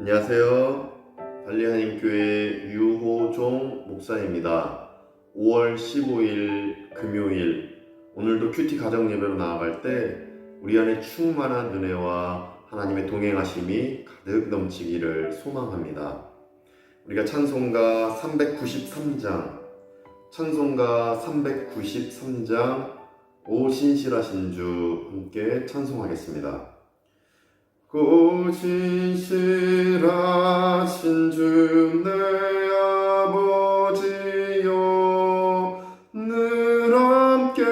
안녕하세요. 달리하님교회 유호종 목사입니다. 5월 15일 금요일, 오늘도 큐티 가정 예배로 나아갈 때 우리 안에 충만한 은혜와 하나님의 동행하심이 가득 넘치기를 소망합니다. 우리가 찬송가 393장 오 신실하신 주 함께 찬송하겠습니다. 오 신실하신 주 내 아버지여, 늘 함께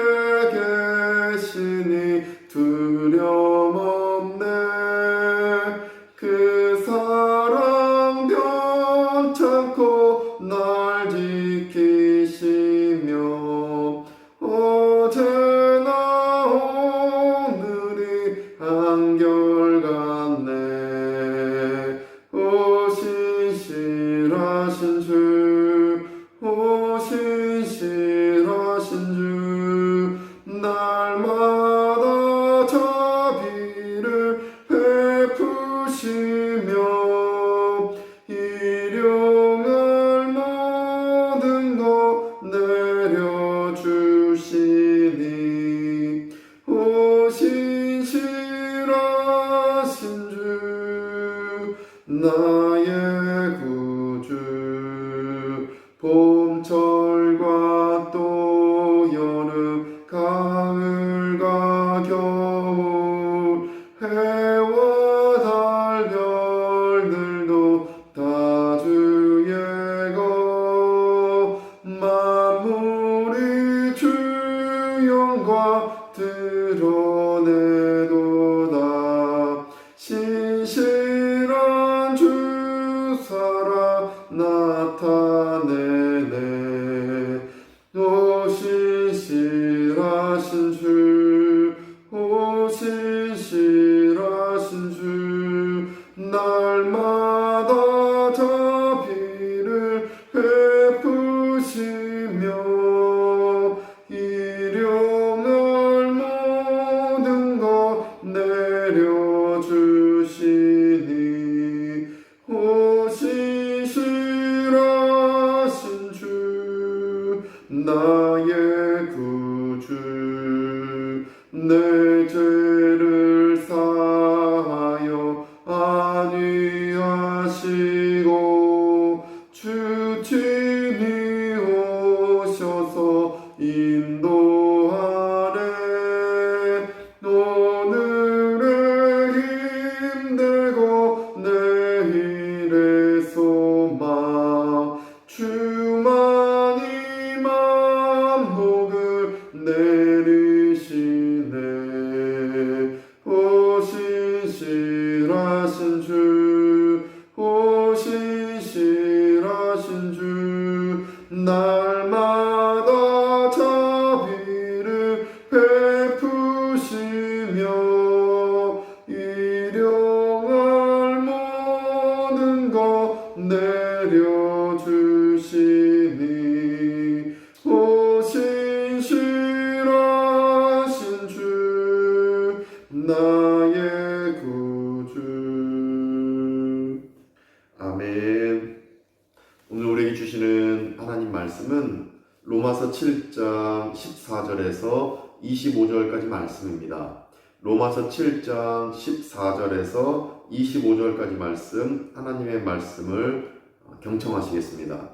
계시니 두려움 없네. 그 사랑 변찮고 날 지키시며 어제나 오늘이 한결같네. 오 신실하신 주, 오 신실하신 주, 날마다 자비를 베푸시며 일용할 모든 것 내려주시니. 오 신실하신 주, 나의 구주. 봄철과 또 여름, 가을과 겨울, 해와 달 별들도 다 주의 것. 만물이 주 영광 드러내도다. 신실한 주 살아 나타내네. 오 신실하신 주, 오 신실하신 주, 날마다 자비를 베푸시며 일용할 모든 것 내려주시니. 오 신실하신 주, 나의 구주. 내 죄를 사하여 안위하시고 주님이 오셔서 인도하네. 오늘의 힘되고 내일의 소망, 주만이 만복을 내리시네. 오 신실하신 주, 오 신실하신 주, 날마다 자비를 베푸시며 일용할 모든 것 내려주시니. 오 신실하신 주, 나의 구주. 아멘. 오늘 우리에게 주시는 하나님 말씀은 로마서 7장 14절에서 25절까지 말씀입니다. 로마서 7장 14절에서 25절까지 말씀, 하나님의 말씀을 경청하시겠습니다.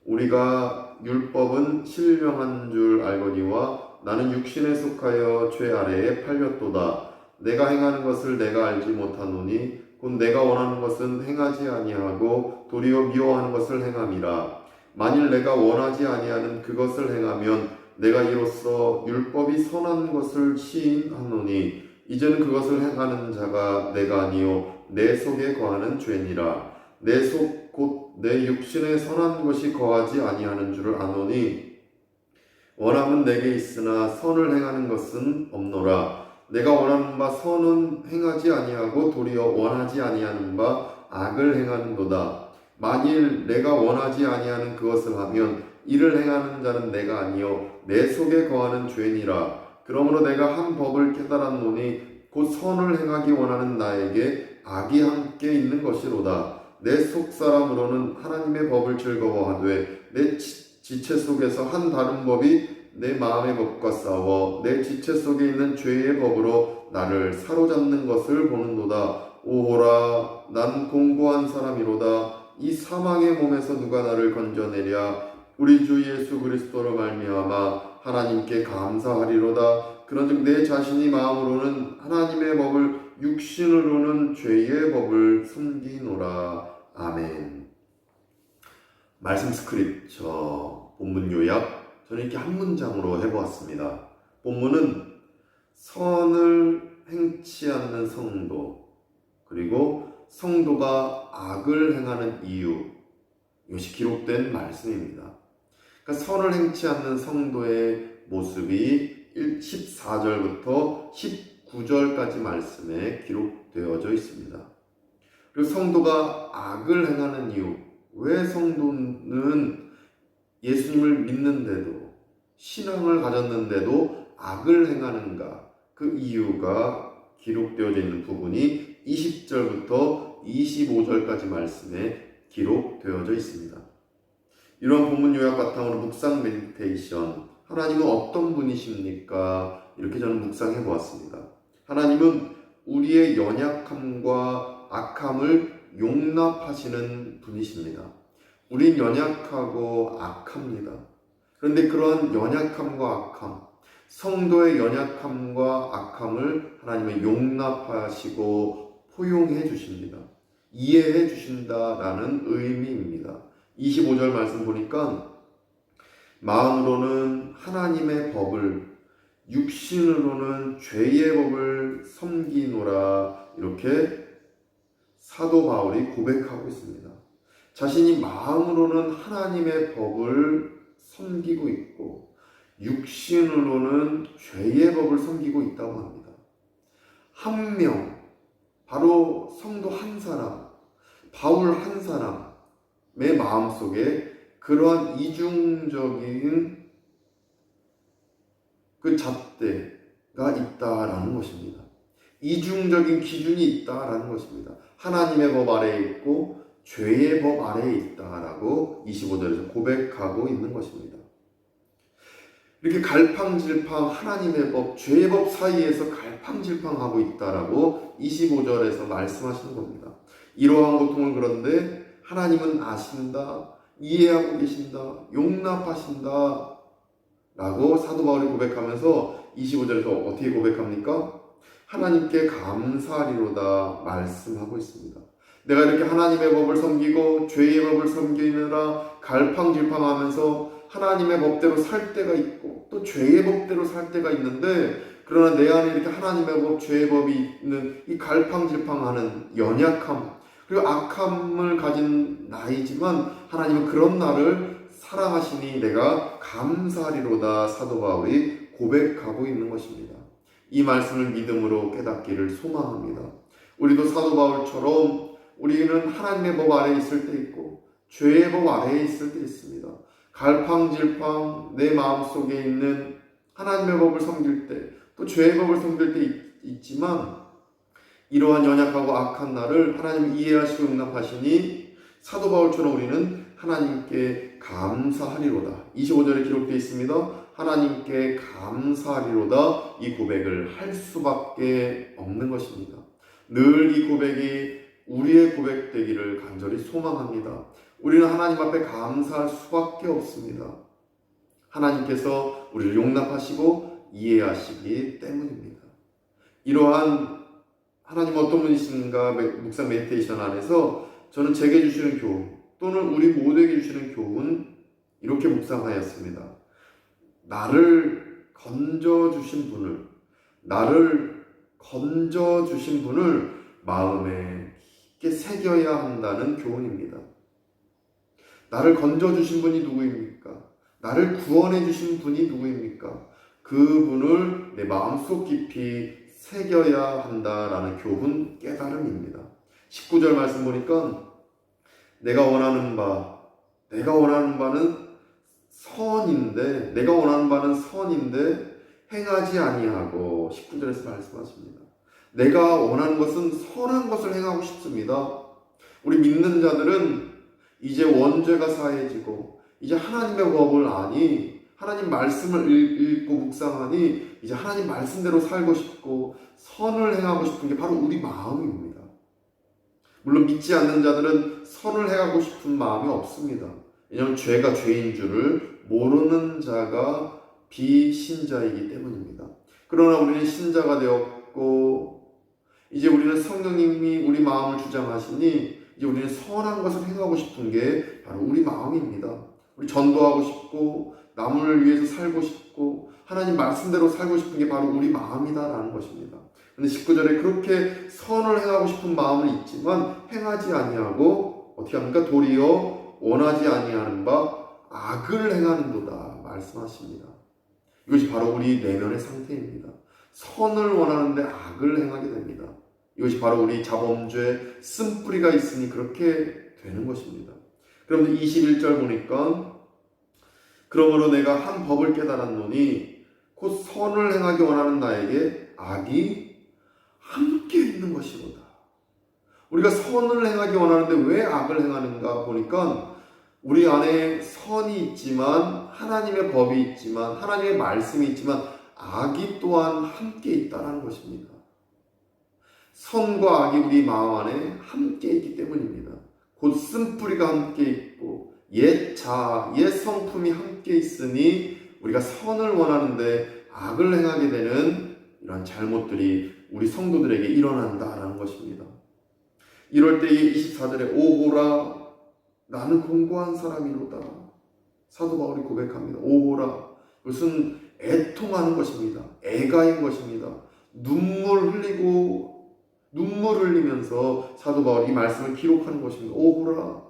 우리가 율법은 실명한 줄 알거니와 나는 육신에 속하여 죄 아래에 팔렸도다. 내가 행하는 것을 내가 알지 못하노니 곧 내가 원하는 것은 행하지 아니하고 도리어 미워하는 것을 행함이라. 만일 내가 원하지 아니하는 그것을 행하면 내가 이로써 율법이 선한 것을 시인하노니 이제는 그것을 행하는 자가 내가 아니요 내 속에 거하는 죄니라. 내 속 곧 내 육신에 선한 것이 거하지 아니하는 줄을 아노니 원함은 내게 있으나 선을 행하는 것은 없노라. 내가 원하는 바 선은 행하지 아니하고 도리어 원하지 아니하는 바 악을 행하는도다. 만일 내가 원하지 아니하는 그것을 하면 이를 행하는 자는 내가 아니요 내 속에 거하는 죄니라. 그러므로 내가 한 법을 깨달았노니 곧 선을 행하기 원하는 나에게 악이 함께 있는 것이로다. 내 속사람으로는 하나님의 법을 즐거워하되 내 지체 속에서 한 다른 법이 내 마음의 법과 싸워 내 지체 속에 있는 죄의 법으로 나를 사로잡는 것을 보는도다. 오호라, 난 공고한 사람이로다. 이 사망의 몸에서 누가 나를 건져내랴. 우리 주 예수 그리스도로 말미암아 하나님께 감사하리로다. 그런즉 내 자신이 마음으로는 하나님의 법을, 육신으로는 죄의 법을 숨기노라. 아멘. 말씀 스크립처 본문 요약, 저는 이렇게 한 문장으로 해보았습니다. 본문은 선을 행치 않는 성도, 그리고 성도가 악을 행하는 이유, 이것이 기록된 말씀입니다. 그러니까 선을 행치 않는 성도의 모습이 14절부터 19절까지 말씀에 기록되어져 있습니다. 그리고 성도가 악을 행하는 이유, 왜 성도는 예수님을 믿는데도, 신앙을 가졌는데도 악을 행하는가, 그 이유가 기록되어져 있는 부분이 20절부터 25절까지 말씀에 기록되어져 있습니다. 이런 본문 요약 바탕으로 묵상 메디테이션, 하나님은 어떤 분이십니까? 이렇게 저는 묵상해 보았습니다. 하나님은 우리의 연약함과 악함을 용납하시는 분이십니다. 우린 연약하고 악합니다. 그런데 그러한 연약함과 악함, 성도의 연약함과 악함을 하나님은 용납하시고 포용해 주십니다. 이해해 주신다라는 의미입니다. 25절 말씀 보니까 마음으로는 하나님의 법을, 육신으로는 죄의 법을 섬기노라, 이렇게 사도 바울이 고백하고 있습니다. 자신이 마음으로는 하나님의 법을 섬기고 있고 육신으로는 죄의 법을 섬기고 있다고 합니다. 한 명, 바로 성도 한 사람, 바울 한 사람의 마음속에 그러한 이중적인 그 잣대가 있다라는 것입니다. 이중적인 기준이 있다라는 것입니다. 하나님의 법 아래에 있고 죄의 법 아래에 있다라고 25절에서 고백하고 있는 것입니다. 이렇게 갈팡질팡 하나님의 법, 죄의 법 사이에서 갈팡질팡하고 있다라고 25절에서 말씀하시는 겁니다. 이러한 고통을 그런데 하나님은 아신다, 이해하고 계신다, 용납하신다 라고 사도 바울이 고백하면서 25절에서 어떻게 고백합니까? 하나님께 감사하리로다 말씀하고 있습니다. 내가 이렇게 하나님의 법을 섬기고 죄의 법을 섬기느라 갈팡질팡하면서 하나님의 법대로 살 때가 있고 또 죄의 법대로 살 때가 있는데, 그러나 내 안에 이렇게 하나님의 법, 죄의 법이 있는 이 갈팡질팡하는 연약함 그리고 악함을 가진 나이지만 하나님은 그런 나를 사랑하시니 내가 감사하리로다 사도 바울이 고백하고 있는 것입니다. 이 말씀을 믿음으로 깨닫기를 소망합니다. 우리도 사도 바울처럼 우리는 하나님의 법 아래에 있을 때 있고 죄의 법 아래에 있을 때 있습니다. 갈팡질팡 내 마음속에 있는 하나님의 법을 섬길 때, 또 죄의 법을 섬길 때 있지만 이러한 연약하고 악한 나를 하나님이 이해하시고 용납하시니 사도 바울처럼 우리는 하나님께 감사하리로다. 25절에 기록되어 있습니다. 하나님께 감사하리로다. 이 고백을 할 수밖에 없는 것입니다. 늘 이 고백이 우리의 고백 되기를 간절히 소망합니다. 우리는 하나님 앞에 감사할 수밖에 없습니다. 하나님께서 우리를 용납하시고 이해하시기 때문입니다. 이러한 하나님 어떤 분이신가 묵상 메디테이션 안에서 저는 제게 주시는 교훈 또는 우리 모두에게 주시는 교훈, 이렇게 묵상하였습니다. 나를 건져주신 분을 마음에 깊게 새겨야 한다는 교훈입니다. 나를 건져주신 분이 누구입니까? 나를 구원해 주신 분이 누구입니까? 그분을 내 마음속 깊이 새겨야 한다라는 교훈, 깨달음입니다. 19절 말씀 보니까 내가 원하는 바는 선인데 행하지 아니하고, 19절에서 말씀하십니다. 내가 원하는 것은 선한 것을 행하고 싶습니다. 우리 믿는 자들은 이제 원죄가 사해지고 이제 하나님의 법을 아니, 하나님 말씀을 읽고 묵상하니 이제 하나님 말씀대로 살고 싶고 선을 행하고 싶은 게 바로 우리 마음입니다. 물론 믿지 않는 자들은 선을 행하고 싶은 마음이 없습니다. 왜냐하면 죄가 죄인 줄을 모르는 자가 비신자이기 때문입니다. 그러나 우리는 신자가 되었고 이제 우리는 성령님이 우리 마음을 주장하시니 이제 우리는 선한 것을 행하고 싶은 게 바로 우리 마음입니다. 우리 전도하고 싶고 남을 위해서 살고 싶고 하나님 말씀대로 살고 싶은 게 바로 우리 마음이다라는 것입니다. 근데 19절에 그렇게 선을 행하고 싶은 마음은 있지만 행하지 아니하고 어떻게 합니까? 도리어 원하지 아니하는 바 악을 행하는도다 말씀하십니다. 이것이 바로 우리 내면의 상태입니다. 선을 원하는데 악을 행하게 됩니다. 이것이 바로 우리 자범죄 쓴뿌리가 있으니 그렇게 되는 것입니다. 그럼 21절 보니까 그러므로 내가 한 법을 깨달았노니 곧 선을 행하기 원하는 나에게 악이 함께 있는 것이로다. 우리가 선을 행하기 원하는데 왜 악을 행하는가 보니까 우리 안에 선이 있지만 하나님의 법이 있지만 하나님의 말씀이 있지만 악이 또한 함께 있다는 것입니다. 선과 악이 우리 마음 안에 함께 있기 때문입니다. 곧 쓴뿌리가 함께 있고 옛 자아, 옛 성품이 함께 있으니 우리가 선을 원하는데 악을 행하게 되는 이러한 잘못들이 우리 성도들에게 일어난다라는 것입니다. 이럴 때에 24절에 오호라 나는 공고한 사람이로다. 사도 바울이 고백합니다. 오호라. 이것은 애통하는 것입니다. 애가인 것입니다. 눈물 흘리면서 사도 바울이 이 말씀을 기록하는 것입니다. 오호라.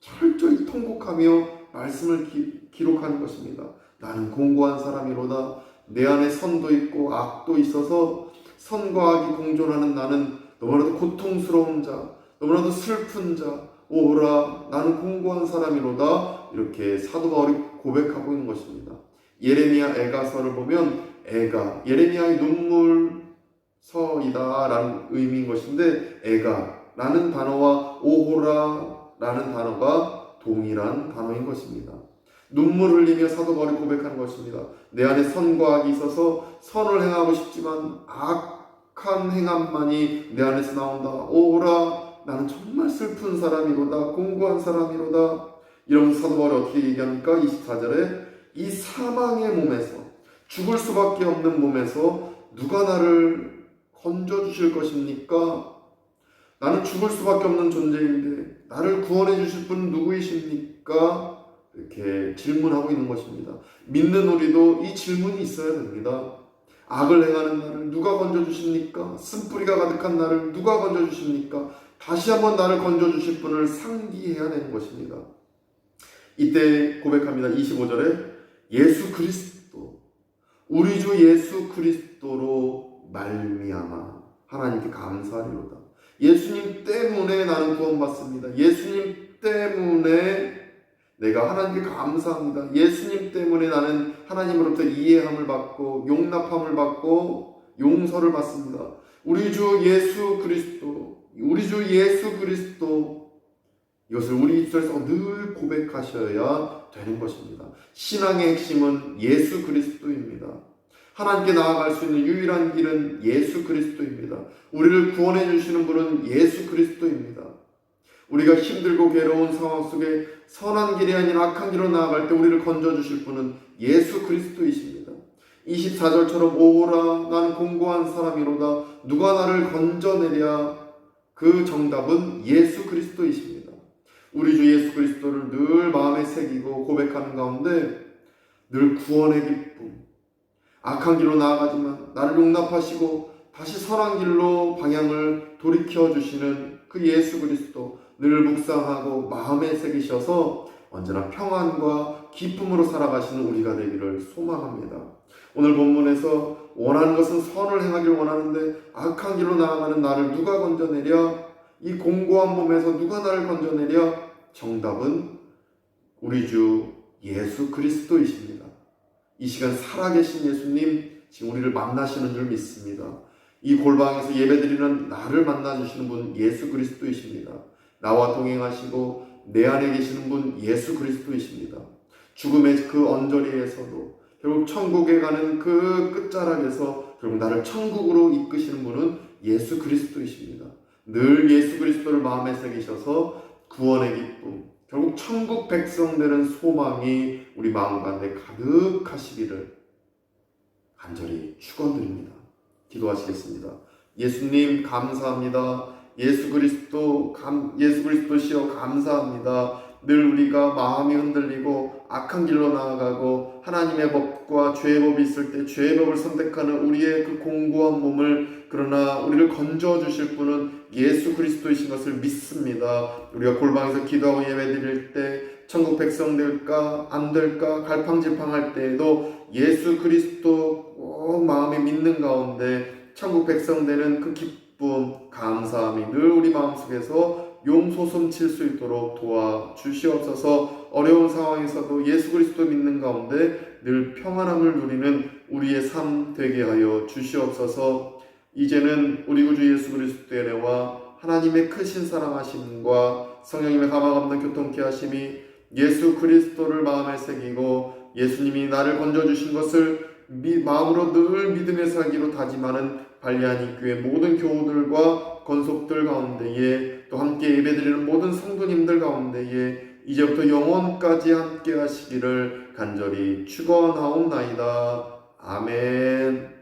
철저히 통곡하며 말씀을 기록하는 것입니다. 나는 공고한 사람이로다. 내 안에 선도 있고 악도 있어서 선과 악이 공존하는 나는 너무나도 고통스러운 자, 너무나도 슬픈 자, 오호라 나는 공고한 사람이로다. 이렇게 사도 바울이 고백하고 있는 것입니다. 예레미야 애가서를 보면 애가, 예레미야의 눈물서이다 라는 의미인 것인데 애가라는 단어와 오호라라는 단어가 동일한 단어인 것입니다. 눈물 흘리며 사도 바울이 고백하는 것입니다. 내 안에 선과 악이 있어서 선을 행하고 싶지만 악한 행함만이 내 안에서 나온다. 오호라 나는 정말 슬픈 사람이로다. 공고한 사람이로다. 이러면서 사도 바울이 어떻게 얘기합니까? 24절에 이 사망의 몸에서 죽을 수밖에 없는 몸에서 누가 나를 건져주실 것입니까? 나는 죽을 수밖에 없는 존재인데 나를 구원해 주실 분은 누구이십니까? 이렇게 질문하고 있는 것입니다. 믿는 우리도 이 질문이 있어야 됩니다. 악을 행하는 나를 누가 건져주십니까? 쓴뿌리가 가득한 나를 누가 건져주십니까? 다시 한번 나를 건져주실 분을 상기해야 되는 것입니다. 이때 고백합니다. 25절에 예수 그리스도, 우리 주 예수 그리스도로 말미암아 하나님께 감사하리로다. 예수님 때문에 나는 구원받습니다. 예수님 때문에 내가 하나님께 감사합니다. 예수님 때문에 나는 하나님으로부터 이해함을 받고 용납함을 받고 용서를 받습니다. 우리 주 예수 그리스도, 우리 주 예수 그리스도, 이것을 우리 입술에서 늘 고백하셔야 되는 것입니다. 신앙의 핵심은 예수 그리스도입니다. 하나님께 나아갈 수 있는 유일한 길은 예수 그리스도입니다. 우리를 구원해 주시는 분은 예수 그리스도입니다. 우리가 힘들고 괴로운 상황 속에 선한 길이 아닌 악한 길로 나아갈 때 우리를 건져주실 분은 예수 그리스도이십니다. 24절처럼 오호라 나는 공고한 사람이로다. 누가 나를 건져내랴. 그 정답은 예수 그리스도이십니다. 우리 주 예수 그리스도를 늘 마음에 새기고 고백하는 가운데 늘 구원의 기쁨, 악한 길로 나아가지만 나를 용납하시고 다시 선한 길로 방향을 돌이켜 주시는 그 예수 그리스도 늘 묵상하고 마음에 새기셔서 언제나 평안과 기쁨으로 살아가시는 우리가 되기를 소망합니다. 오늘 본문에서 원하는 것은 선을 행하길 원하는데 악한 길로 나아가는 나를 누가 건져내랴? 이 공고한 몸에서 누가 나를 건져내랴? 정답은 우리 주 예수 그리스도이십니다. 이 시간 살아계신 예수님 지금 우리를 만나시는 줄 믿습니다. 이 골방에서 예배드리는 나를 만나주시는 분 예수 그리스도이십니다. 나와 동행하시고 내 안에 계시는 분 예수 그리스도이십니다. 죽음의 그 언저리에서도 결국 천국에 가는 그 끝자락에서 결국 나를 천국으로 이끄시는 분은 예수 그리스도이십니다. 늘 예수 그리스도를 마음에 새기셔서 구원의 기쁨, 결국 천국 백성 되는 소망이 우리 마음 가운데 가득하시기를 간절히 축원드립니다. 기도하시겠습니다. 예수님 감사합니다. 예수 그리스도시여 감사합니다. 늘 우리가 마음이 흔들리고 악한 길로 나아가고 하나님의 법과 죄의 법이 있을 때 죄의 법을 선택하는 우리의 그 공고한 몸을, 그러나 우리를 건져 주실 분은 예수 그리스도이신 것을 믿습니다. 우리가 골방에서 기도하고 예배드릴 때 천국 백성 될까 안 될까 갈팡질팡할 때에도 예수 그리스도 꼭 마음에 믿는 가운데 천국 백성 되는 그 기쁨, 감사함이 늘 우리 마음속에서 용솟음 칠 수 있도록 도와주시옵소서. 어려운 상황에서도 예수 그리스도 믿는 가운데 늘 평안함을 누리는 우리의 삶 되게 하여 주시옵소서. 이제는 우리 구주 예수 그리스도의 은혜와 하나님의 크신 사랑하심과 성령님의 가망 없는 교통케 하심이 예수 그리스도를 마음에 새기고 예수님이 나를 건져주신 것을 마음으로 늘 믿음의 살기로 다짐하는 발리안 입교회 모든 교우들과 건속들 가운데에 또 함께 예배드리는 모든 성도님들 가운데에 이제부터 영원까지 함께 하시기를 간절히 축원하옵나이다. 아멘.